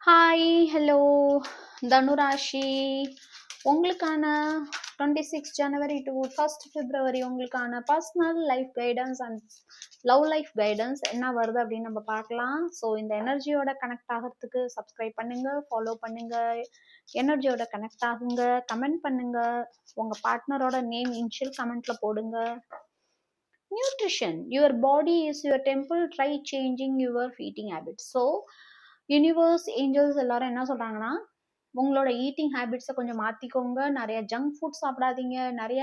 Hi, hello, தனுராஷி. உங்களுக்கான 26 ஜனவரி to 1 பிப்ரவரி உங்களுக்கான personal life guidance and love life guidance என்ன வருது அப்படின்னு நம்ம பார்க்கலாம். ஸோ இந்த எனர்ஜியோட கனெக்ட் ஆகிறதுக்கு சப்ஸ்கிரைப் பண்ணுங்க, ஃபாலோ பண்ணுங்க, எனர்ஜியோட கனெக்ட் ஆகுங்க, கமெண்ட் பண்ணுங்க, உங்கள் பார்ட்னரோட நேம் இனிஷியல் கமெண்ட்ல போடுங்க. Nutrition, your body is your temple, try changing your feeding habits. So universe, angels எல்லாரும் என்ன சொல்றாங்கன்னா, உங்களோட ஈட்டிங் ஹேபிட்ஸை கொஞ்சம் மாற்றிக்கோங்க. நிறைய ஜங்க் ஃபுட் சாப்பிடாதீங்க, நிறைய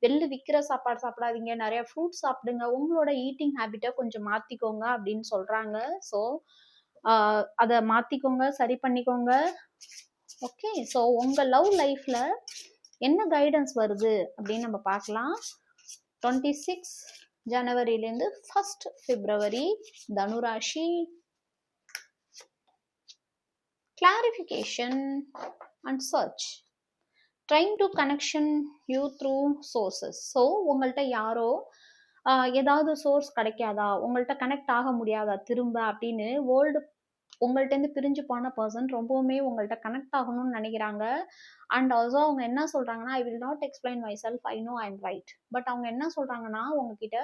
வெளில விற்கிற சாப்பாடு சாப்பிடாதீங்க, நிறைய ஃப்ரூட்ஸ் சாப்பிடுங்க, உங்களோட ஈட்டிங் ஹேபிட்டை கொஞ்சம் மாற்றிக்கோங்க அப்படின்னு சொல்கிறாங்க. ஸோ அதை மாற்றிக்கோங்க, சரி பண்ணிக்கோங்க. ஓகே, ஸோ உங்கள் லவ் லைஃப்பில் என்ன கைடன்ஸ் வருது அப்படின்னு நம்ம பார்க்கலாம். 26 ஜனவரியிலேருந்து 1 பிப்ரவரி தனுராசி. Clarification and search. Trying to connection you through sources. So உங்கள்கிட்ட யாரோ ஏதாவது சோர்ஸ் கிடைக்காதா, உங்கள்கிட்ட கனெக்ட் ஆக முடியாதா திரும்ப அப்படின்னு வேர்ல்டு உங்கள்கிட்டருந்து பிரிஞ்சு போன பர்சன் ரொம்பவுமே உங்கள்கிட்ட கனெக்ட் ஆகணும்னு நினைக்கிறாங்க. அண்ட் ஆல்சோ அவங்க என்ன சொல்கிறாங்கன்னா, I will not explain my self, I know I am right. But அவங்க என்ன சொல்கிறாங்கன்னா, உங்ககிட்ட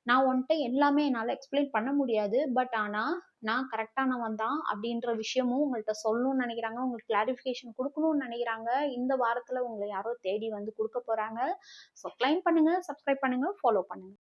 நான் வந்துட்டு எல்லாமே என்னால் எக்ஸ்பிளைன் பண்ண முடியாது, பட் ஆனால் நான் கரெக்டானவன் தான் அப்படின்ற விஷயமும் உங்கள்கிட்ட சொல்லணும்னு நினைக்கிறாங்க, உங்களுக்கு கிளாரிஃபிகேஷன் கொடுக்கணும்னு நினைக்கிறாங்க. இந்த வாரத்தில் உங்களை யாரோ தேடி வந்து கொடுக்க போகிறாங்க. ஸோ கிளைம் பண்ணுங்கள், சப்ஸ்கிரைப் பண்ணுங்கள், ஃபாலோ பண்ணுங்கள்.